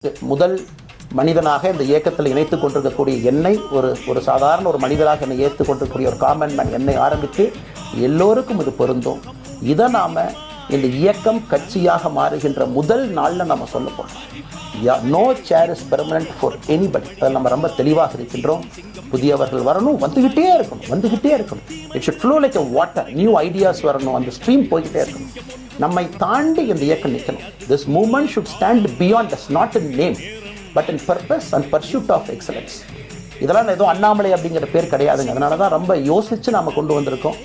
முதல் மனிதனாக இந்த இயக்கத்தில் இணைத்துக் கொண்டிருக்கக்கூடிய என்னை ஒரு சாதாரண ஒரு மனிதராக என்னை ஏற்றுக் கொண்டிருக்கக்கூடிய ஒரு காமன் மேன் என்னை ஆரம்பித்து எல்லோருக்கும் இது பொருந்தும். இதை நாம் இந்த இயக்கம் கட்சியாக மாறுகின்ற முதல் நாளில் நம்ம சொல்ல போகிறோம். No chair is permanent for anybody. அதில் நம்ம ரொம்ப தெளிவாக இருக்கின்றோம். புதியவர்கள் வரணும், வந்துக்கிட்டே இருக்கணும். It should flow like a water. New ideas வரணும், அந்த ஸ்ட்ரீம் போய்கிட்டே இருக்கணும். நம்மை தாண்டி இந்த இயக்கம் நிற்கணும். This movement should stand beyond us, not in name but in purpose and pursuit of excellence. இதெல்லாம் ஏதோ அண்ணாமலை அப்படிங்கிற பேர் கிடையாதுங்க. அதனால தான் ரொம்ப யோசித்து நாம் கொண்டு வந்திருக்கோம்.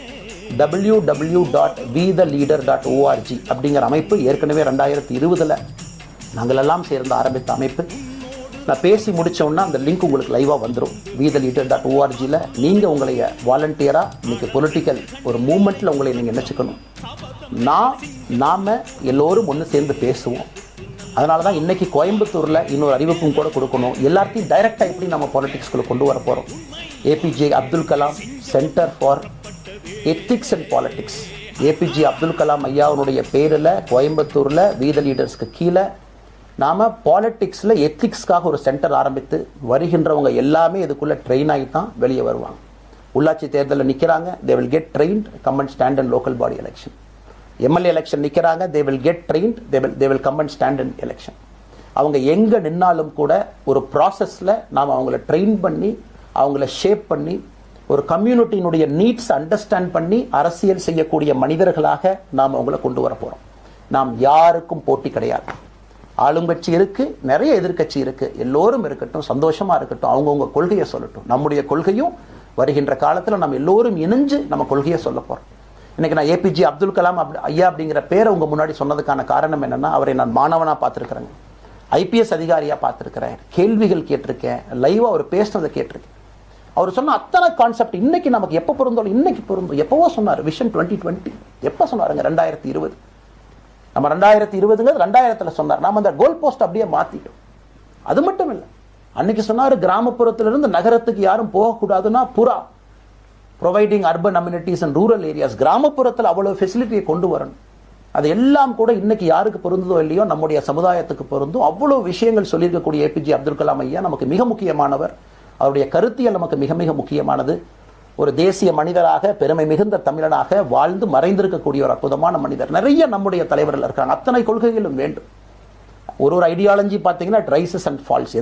www.wetheleader.org அப்படிங்கிற அமைப்பு ஏற்கனவே 2020 நாங்கள் எல்லாம் சேர்ந்து ஆரம்பித்த அமைப்பு. நான் பேசி முடித்தோன்னா அந்த லிங்க் உங்களுக்கு லைவாக வந்துடும். wetheleader.org நீங்கள் உங்களைய வாலண்டியராக இன்றைக்கி பொலிட்டிக்கல் ஒரு மூமெண்ட்டில் உங்களை நீங்கள் நினச்சிக்கணும். நாம் எல்லோரும் ஒன்று சேர்ந்து பேசுவோம். அதனால தான் இன்றைக்கி கோயம்புத்தூரில் இன்னொரு அறிவிப்பும் கூட கொடுக்கணும். எல்லாத்தையும் டைரெக்டாக எப்படி நம்ம பாலிட்டிக்ஸ்குள்ளே கொண்டு வர போகிறோம். APJ Abdul Kalam centre for ethics and politics, APJ Abdul Kalam ஐயாவுடைய பேரில் கோயம்புத்தூரில் வீத லீடர்ஸ்க்கு கீழே நாம் பாலிட்டிக்ஸில் எத்திக்ஸ்க்காக ஒரு சென்டர் ஆரம்பித்து வருகின்றவங்க எல்லாமே இதுக்குள்ளே ட்ரெயின் ஆகி தான் வெளியே வருவாங்க. உள்ளாட்சி தேர்தலில் நிற்கிறாங்க, they will get trained, come and stand in local body election. MLA election நிற்கிறாங்க, they will get trained, they will come and stand in election. அவங்க எங்கே நின்னாலும் கூட ஒரு ப்ராசஸில் நாம் அவங்கள ட்ரெயின் பண்ணி அவங்கள ஷேப் பண்ணி ஒரு கம்யூனிட்டியினுடைய நீட்ஸ் அண்டர்ஸ்டாண்ட் பண்ணி அரசியல் செய்யக்கூடிய மனிதர்களாக நாம் அவங்கள கொண்டு வர போகிறோம். நாம் யாருக்கும் போட்டி கிடையாது. ஆளுங்கட்சி இருக்குது, நிறைய எதிர்கட்சி இருக்குது, எல்லோரும் இருக்கட்டும், சந்தோஷமாக இருக்கட்டும், அவங்கவுங்க கொள்கையை சொல்லட்டும். நம்முடைய கொள்கையும் வருகின்ற காலத்தில் நம்ம எல்லோரும் இணைஞ்சு நம்ம கொள்கையை சொல்ல போகிறோம். இன்றைக்கி நான் ஏபிஜே அப்துல் கலாம் ஐயா அப்படிங்கிற பேரை உங்கள் முன்னாடி சொன்னதுக்கான காரணம் என்னென்னா, அவரை நான் மாணவனாக பார்த்துருக்குறேங்க, ஐபிஎஸ் அதிகாரியாக பார்த்துருக்கிறேன், கேள்விகள் கேட்டிருக்கேன், லைவாக அவர் பேசினதை கேட்டிருக்கேன். அவர் சொன்ன அத்தனை கான்செப்ட் இன்னைக்கு நமக்கு எப்போ பொருந்தோம், இன்னைக்கு பொருந்தும். எப்போவோ சொன்னார் விஷன் 2020, எப்போ சொன்னாருங்க? 2020. நம்ம 2020ங்கிறது 2000 சொன்னார். நாம் அந்த கோல் போஸ்ட் அப்படியே மாற்றிட்டோம். அது மட்டும் இல்லை, அன்னைக்கு சொன்னார் கிராமப்புறத்திலிருந்து நகரத்துக்கு யாரும் போகக்கூடாதுன்னா புறா providing urban amenities and rural areas, கிராமப்புறத்தில் அவ்வளோ ஃபெசிலிட்டியை கொண்டு வரணும். அது எல்லாம் கூட இன்னைக்கு யாருக்கு பொருந்ததோ இல்லையோ நம்முடைய சமுதாயத்துக்கு பொருந்தும். அவ்வளோ விஷயங்கள் சொல்லியிருக்கக்கூடிய ஏபிஜே அப்துல் கலாம் ஐயா நமக்கு மிக முக்கியமானவர். அவருடைய கருத்தியல் நமக்கு மிக மிக முக்கியமானது. ஒரு தேசிய மனிதராக, பெருமை மிகுந்த தமிழனாக வாழ்ந்து மறைந்திருக்கக்கூடிய ஒரு அற்புதமான மனிதர். நிறைய நம்முடைய தலைவர்கள் இருக்காங்க. அத்தனை கொள்கைகளும் வேண்டும். ஒரு ஐடியாலஜி பார்த்தீங்கன்னா ரைசஸ் அண்ட் ஃபால்ஸ்.